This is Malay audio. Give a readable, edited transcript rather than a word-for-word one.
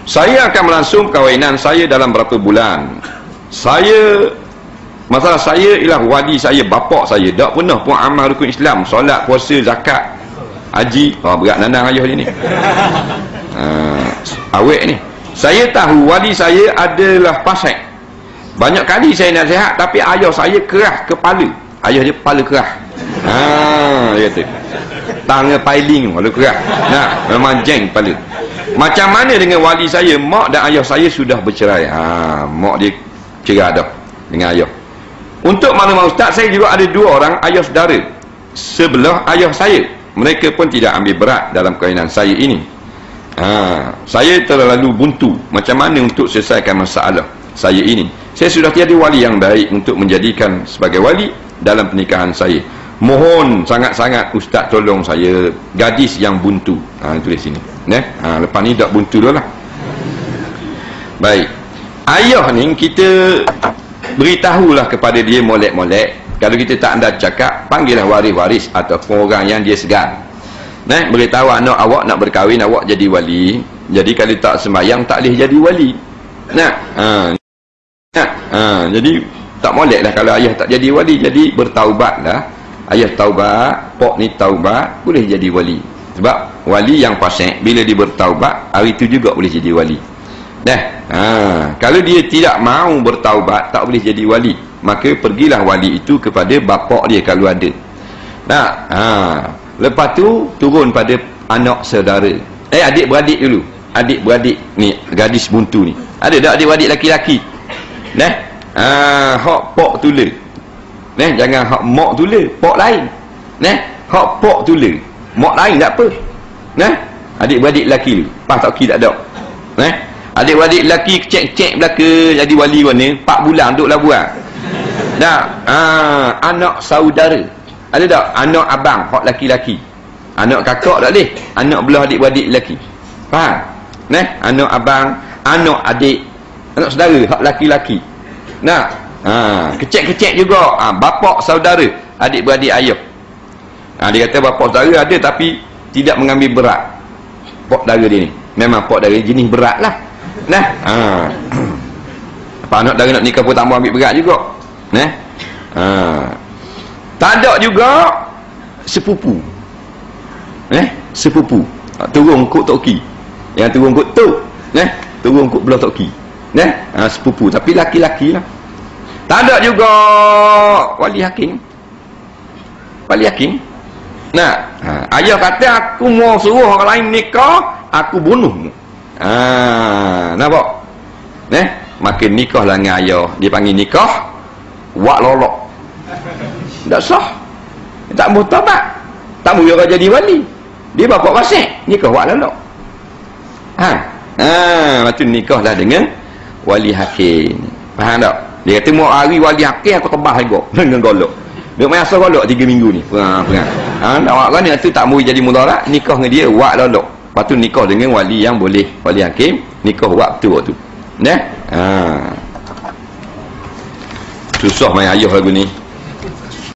Saya akan melangsung kahwinan saya dalam berapa bulan. Masalah saya ialah wali saya, bapak saya tak pernah pun amal rukun Islam, solat, puasa, zakat, haji. Berat nandang ayah dia ni. Awet ni. Saya tahu wali saya adalah fasik. Banyak kali saya nasihat, tapi ayah saya kerah kepala. Ayah dia kepala kerah. Dia kata tangan piling kalau kerah. Memang jeng kepala. Macam mana dengan wali saya? Mak dan ayah saya sudah bercerai. Mak dia cerai dah dengan ayah. Untuk maklumat ustaz, saya juga ada 2 orang ayah saudara sebelah ayah saya. Mereka pun tidak ambil berat dalam kahwinan saya ini. Saya terlalu buntu macam mana untuk selesaikan masalah saya ini. Saya sudah tiada wali yang baik untuk menjadikan sebagai wali dalam pernikahan saya. Mohon sangat-sangat ustaz tolong saya, gadis yang buntu. Tulis sini. Lepas ni tak buntu dulu lah. Baik. Ayah ni kita beritahulah kepada dia molek-molek. Kalau kita tak anda cakap, panggillah waris-waris ataupun orang yang dia segan. Beritahu anak awak nak berkahwin, awak jadi wali. Jadi kalau tak sembahyang tak boleh jadi wali. Jadi tak molek lah kalau ayah tak jadi wali. Jadi bertaubatlah. Ayah taubat, pok ni taubat, boleh jadi wali. Sebab wali yang fasik bila dia bertaubat, hari itu juga boleh jadi wali. Kalau dia tidak mau bertaubat, tak boleh jadi wali. Maka pergilah wali itu kepada bapak dia kalau ada. Lepas tu turun pada anak saudara. Adik-beradik dulu. Adik-beradik ni, gadis buntu ni. Ada tak adik-beradik laki-laki? Hak pok tula. Jangan hak mak tula, pok lain. Hak pok tula, mak lain tak apa. Adik-beradik lelaki tu. Pas tak kira tak ada. Adik-beradik lelaki cek-cek belaka jadi wali mana 4 bulan duduk labuan. Anak saudara. Ada tak? Anak abang hak laki-laki. Anak kakak tak boleh. Anak belah adik-beradik lelaki. Faham? Anak abang, anak adik, anak saudara hak laki-laki. Kecek-kecek juga. Bapak saudara, adik-beradik ayah. Dia kata bapak saudara ada tapi tidak mengambil berat. Pak saudara dia ni memang pak saudara jenis berat lah. Apa anak saudara nak nikah pun tak mau ambil berat juga. Tak ada juga sepupu. Sepupu. Turun kut toki. Yang turun kut tu. Turun kut belah toki. Sepupu tapi laki-laki lah. Tak ada juga wali hakim. Wali hakim. Ayah kata aku mau suruh orang lain nikah, aku bunuhmu. Nampak? Maka nikahlah dengan ayah. Dia panggil nikah wak lolok. Tak sah. Tak mau tabat. Tak mau orang jadi wali. Dia bapak fasik, nikah wak lolok. Lepas tu nikahlah dengan wali hakim. Faham tak? Dia kata mau hari wali hakim aku tebah juga dengan golok. Dia main asal golok 3 minggu ni. Awak kan tu tak mau jadi mudarat, nikah dengan dia wak lolok. Lepas tu nikah dengan wali yang boleh, wali hakim, nikah waktu. Susah main ayah lagu ni.